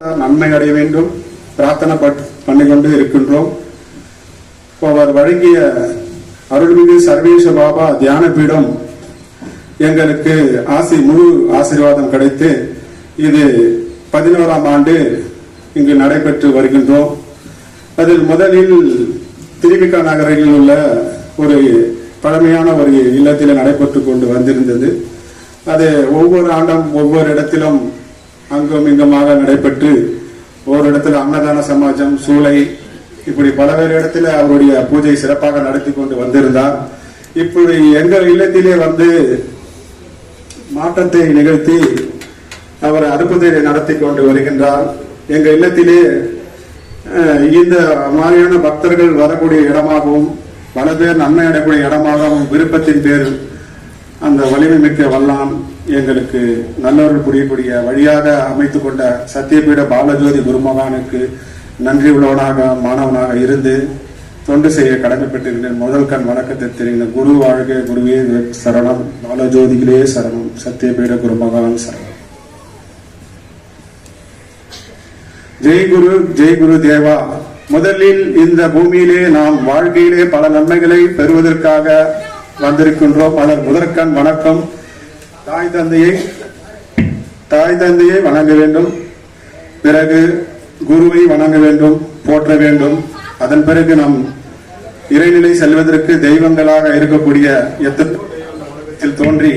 நன்மை அடைய வேண்டும் பிரார்த்தனை பண்ணிக்கொண்டு இருக்கின்றோம். அவர் வழங்கிய அருள்மிகு சர்வேச பாபா தியான பீடம் எங்களுக்கு முழு ஆசீர்வாதம் கிடைத்து இது 11ஆம் ஆண்டு இங்கு நடைபெற்று வருகின்றோம். அதில் முதலில் திருவிக்கா நகரில் உள்ள ஒரு பழமையான ஒரு இல்லத்தில் நடைபெற்று கொண்டு வந்திருந்தது. அது ஒவ்வொரு ஆண்டும் ஒவ்வொரு இடத்திலும் அங்கும் இங்குமாக நடைபெற்று ஒரு இடத்துல அன்னதான சமாஜம் சூளை இப்படி பல்வேறு இடத்துல அவருடைய பூஜை சிறப்பாக நடத்தி கொண்டு வந்திருந்தார். இப்படி எங்கள் இல்லத்திலே வந்து மாற்றத்தை நிகழ்த்தி அவர் அற்புதத்தை நடத்தி கொண்டு வருகின்றார். எங்கள் இல்லத்திலே இந்த மாதிரியான பக்தர்கள் வரக்கூடிய இடமாகவும் பல பேர் நன்மை அடையக்கூடிய இடமாகவும் விருப்பத்தின் பேர் அந்த வலிமை மிக்க வல்லான் எங்களுக்கு நல்லவர்கள் புரியக்கூடிய வழியாக அமைத்துக் கொண்ட சத்தியபீட பாலஜோதி குருமகானுக்கு நன்றி உள்ளவனாக மாணவனாக இருந்து தொண்டு செய்ய கடமைப்பட்டிருக்கிறேன். முதல் கண் வணக்கத்தை தெரிந்த குரு வாழ்க குருவே சரணம், பாலஜோதிகளே சரணம், சத்தியபீட குருமகான் சரணம். ஜெய் குரு தேவா. முதலில் இந்த பூமியிலே நாம் வாழ்க்கையிலே பல நன்மைகளை பெறுவதற்காக வந்திருக்கின்றோம். அதன் முதற்கண் வணக்கம். தாய் தந்தையை வணங்க வேண்டும், பிறகு குருவை வணங்க வேண்டும், போற்ற வேண்டும். அதன் பிறகு நாம் இறைநிலை செல்வதற்கு தெய்வங்களாக இருக்கக்கூடிய எத்தனை தோன்றி